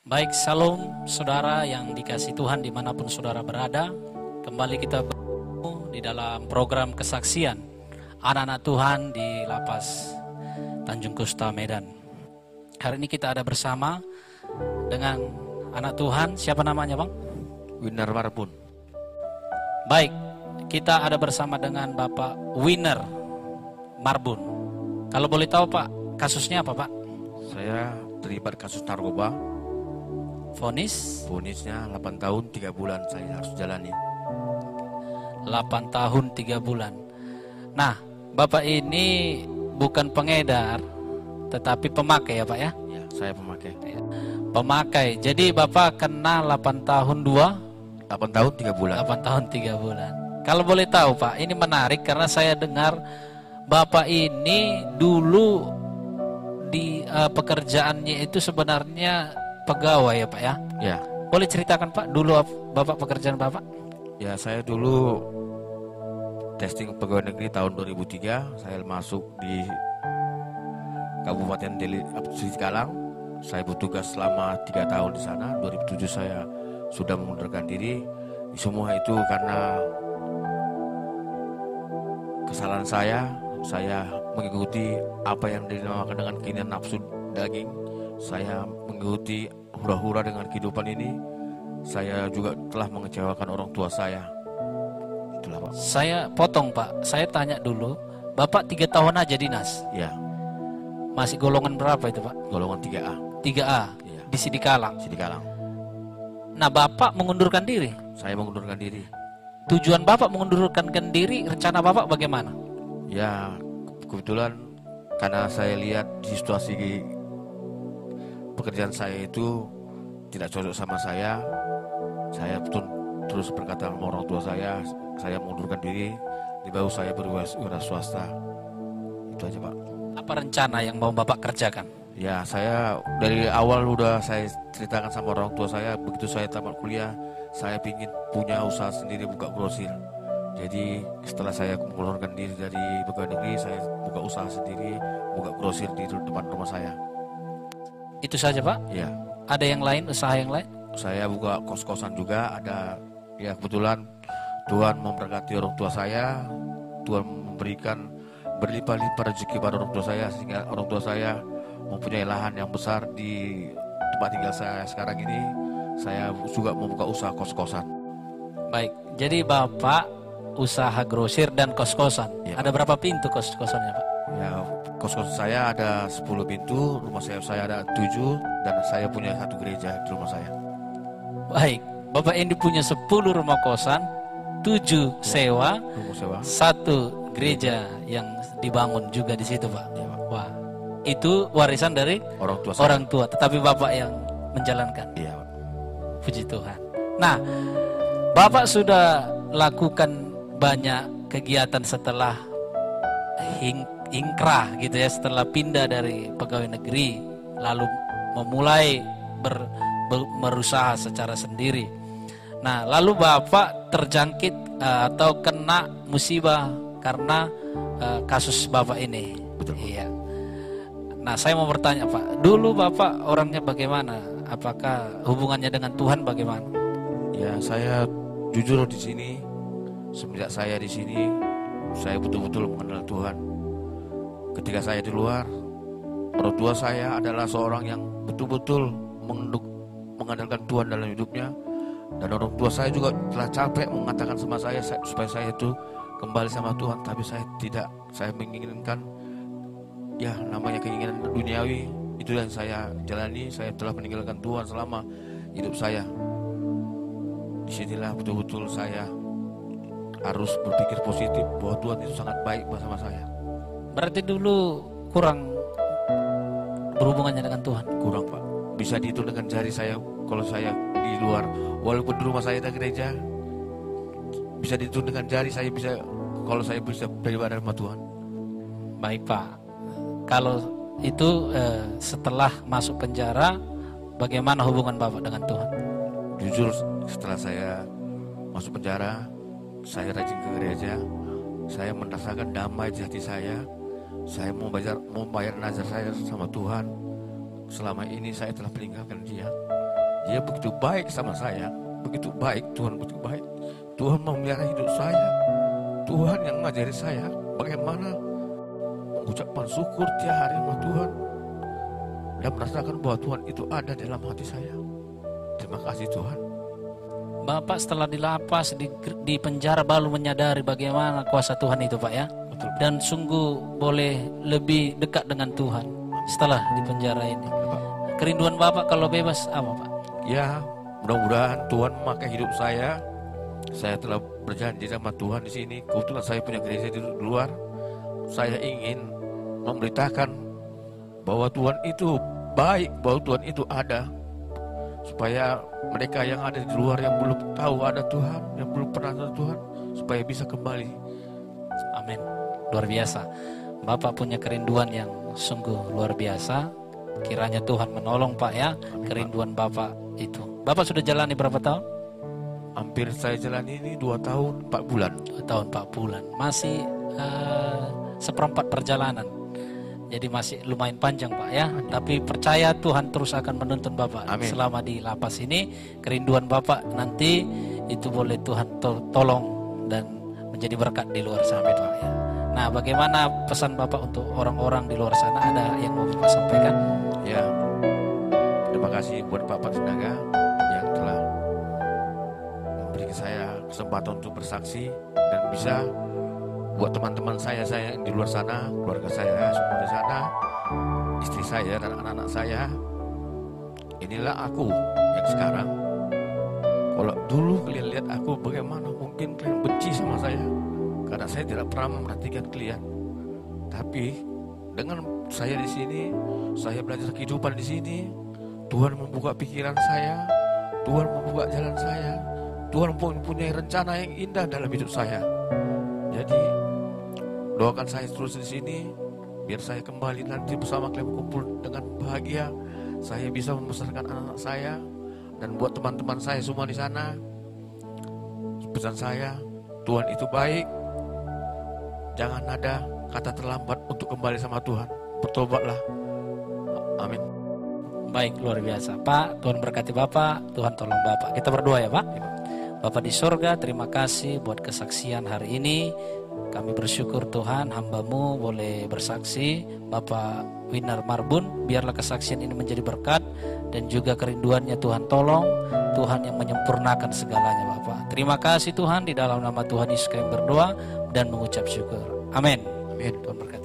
Baik, salam saudara yang dikasihi Tuhan dimanapun saudara berada. Kembali kita bertemu di dalam program kesaksian anak-anak Tuhan di Lapas Tanjung Kusta, Medan. Hari ini kita ada bersama dengan anak Tuhan, siapa namanya Bang? Winner Marbun. Baik, kita ada bersama dengan Bapak Winner Marbun. Kalau boleh tahu Pak, kasusnya apa Pak? Saya terlibat kasus narkoba. Vonisnya 8 tahun 3 bulan saya harus jalani. 8 tahun 3 bulan. Nah, Bapak ini bukan pengedar, tetapi pemakai ya Pak ya? Ya, saya pemakai. Pemakai, jadi Bapak kena 8 tahun 8 tahun 3 bulan. 8 tahun 3 bulan. Kalau boleh tahu Pak, ini menarik karena saya dengar Bapak ini dulu di pekerjaannya itu sebenarnya pegawai ya Pak ya? Ya. Boleh ceritakan Pak dulu Bapak pekerjaan Bapak? Ya, saya dulu testing pegawai negeri tahun 2003. Saya masuk di Kabupaten Deli Sikalang. Saya bertugas selama 3 tahun di sana. 2007 saya sudah mengundurkan diri. Semua itu karena kesalahan saya. Saya mengikuti apa yang dinamakan dengan keinginan nafsu daging. Saya mengikuti hura-hura dengan kehidupan ini. Saya juga telah mengecewakan orang tua saya. Itulah Pak. Saya potong Pak, saya tanya dulu, Bapak 3 tahun aja dinas? Ya. Masih golongan berapa itu Pak? Golongan 3A. 3A, Ya. di Sidikalang. Sidikalang. Nah Bapak mengundurkan diri? Saya mengundurkan diri. Tujuan Bapak mengundurkan diri, rencana Bapak bagaimana? Ya, kebetulan karena saya lihat situasi pekerjaan saya itu tidak cocok sama saya pun terus berkata sama orang tua saya mengundurkan diri, lebih baik saya berwira swasta. Itu aja Pak. Apa rencana yang mau Bapak kerjakan? Ya, saya dari awal udah saya ceritakan sama orang tua saya, begitu saya tamat kuliah, saya ingin punya usaha sendiri, buka grosir. Jadi setelah saya mengundurkan diri dari pegawai negeri, saya buka usaha sendiri, buka grosir di depan rumah saya. Itu saja Pak? Ya. Ada yang lain, usaha yang lain? Saya buka kos-kosan juga, ada. Ya, kebetulan Tuhan memberkati orang tua saya. Tuhan memberikan berlimpah-limpah rezeki pada orang tua saya, sehingga orang tua saya mempunyai lahan yang besar di tempat tinggal saya sekarang ini. Saya juga membuka usaha kos-kosan. Baik, jadi Bapak usaha grosir dan kos-kosan. Ya. Ada berapa pintu kos-kosannya Pak? Ya, kos-kosan saya ada 10 pintu, rumah saya ada 7, dan saya punya 1 gereja di rumah saya. Baik, Bapak ini punya 10 rumah kosan, 7 sewa, Rumah sewa. 1 gereja yang dibangun juga di situ Pak. Ya, Pak. Wah, itu warisan dari Orang tua saya. orang tua, tetapi Bapak yang menjalankan. Iya, Pak. Puji Tuhan. Nah, Bapak sudah lakukan banyak kegiatan setelah ingkrah gitu ya, setelah pindah dari pegawai negeri lalu memulai berusaha secara sendiri. Nah, lalu Bapak terjangkit atau kena musibah karena kasus Bapak ini. Betul. Iya. Nah, saya mau bertanya Pak, dulu Bapak orangnya bagaimana? Apakah hubungannya dengan Tuhan bagaimana? Ya, saya jujur di sini. Semenjak saya di sini, saya betul-betul mengenal Tuhan. Ketika saya di luar, orang tua saya adalah seorang yang betul-betul mengandalkan Tuhan dalam hidupnya. Dan orang tua saya juga telah capek mengatakan sama saya supaya saya itu kembali sama Tuhan. Tapi saya tidak. Saya menginginkan, ya namanya keinginan duniawi, itu yang saya jalani. Saya telah meninggalkan Tuhan selama hidup saya. Disinilah betul-betul saya harus berpikir positif bahwa Tuhan itu sangat baik bersama saya. Berarti dulu kurang berhubungannya dengan Tuhan? Kurang Pak. Bisa dihitung dengan jari saya kalau saya di luar. Walaupun di rumah saya ada gereja, bisa dihitung dengan jari saya bisa kalau saya bisa beribadah sama Tuhan. Baik Pak. Kalau itu setelah masuk penjara, bagaimana hubungan Bapak dengan Tuhan? Jujur setelah saya masuk penjara, saya rajin ke gereja. Saya merasakan damai di hati saya. Saya mau bayar nazar saya sama Tuhan. Selama ini saya telah meninggalkan Dia. Dia begitu baik sama saya, begitu baik, Tuhan begitu baik. Tuhan memelihara hidup saya. Tuhan yang mengajari saya bagaimana mengucapkan syukur tiap hari sama Tuhan dan merasakan bahwa Tuhan itu ada dalam hati saya. Terima kasih Tuhan. Bapak setelah di lapas, di penjara baru menyadari bagaimana kuasa Tuhan itu Pak ya. Betul. Dan sungguh boleh lebih dekat dengan Tuhan setelah di penjara ini. Pak. Kerinduan Bapak kalau bebas apa Pak? Ya, mudah-mudahan Tuhan memakai hidup saya. Saya telah berjanji sama Tuhan di sini. Kebetulan saya punya gereja di luar. Saya ingin memberitakan bahwa Tuhan itu baik, bahwa Tuhan itu ada, supaya mereka yang ada di luar yang belum tahu ada Tuhan, yang belum pernah ada Tuhan, supaya bisa kembali. Amin. Luar biasa. Bapak punya kerinduan yang sungguh luar biasa. Kiranya Tuhan menolong Pak ya. Amin, kerinduan Bapak itu. Bapak sudah jalani berapa tahun? Hampir saya jalani ini 2 tahun 4 bulan. 2 tahun 4 bulan. Masih seperempat perjalanan. Jadi masih lumayan panjang Pak ya. Tapi percaya Tuhan terus akan menuntun Bapak. Amin. Selama di lapas ini. Kerinduan Bapak nanti itu boleh Tuhan tolong dan menjadi berkat di luar sana Pak ya. Nah, bagaimana pesan Bapak untuk orang-orang di luar sana? Ada yang mau Bapak sampaikan? Ya, terima kasih buat Bapak Tenaga yang telah memberi saya kesempatan untuk bersaksi dan bisa buat teman-teman saya yang di luar sana, keluarga saya semua di sana, istri saya dan anak-anak saya. Inilah aku yang sekarang. Kalau dulu kalian lihat aku bagaimana, mungkin kalian benci sama saya karena saya tidak pernah memperhatikan kalian. Tapi dengan saya di sini, saya belajar kehidupan di sini. Tuhan membuka pikiran saya, Tuhan membuka jalan saya, Tuhan mempunyai rencana yang indah dalam hidup saya. Jadi doakan saya terus di sini, biar saya kembali nanti bersama kalian berkumpul dengan bahagia. Saya bisa membesarkan anak-anak saya dan buat teman-teman saya semua di sana. Pesan saya, Tuhan itu baik. Jangan ada kata terlambat untuk kembali sama Tuhan. Bertobatlah. Amin. Baik, luar biasa Pak. Tuhan berkati Bapak, Tuhan tolong Bapak. Kita berdoa ya Pak. Bapak di surga, terima kasih buat kesaksian hari ini. Kami bersyukur Tuhan, hamba-Mu boleh bersaksi. Bapak Winar Marbun, biarlah kesaksian ini menjadi berkat. Dan juga kerinduannya Tuhan tolong. Tuhan yang menyempurnakan segalanya Bapak. Terima kasih Tuhan, di dalam nama Tuhan Yesus kami berdoa dan mengucap syukur. Amin. Amin. Tuhan berkati.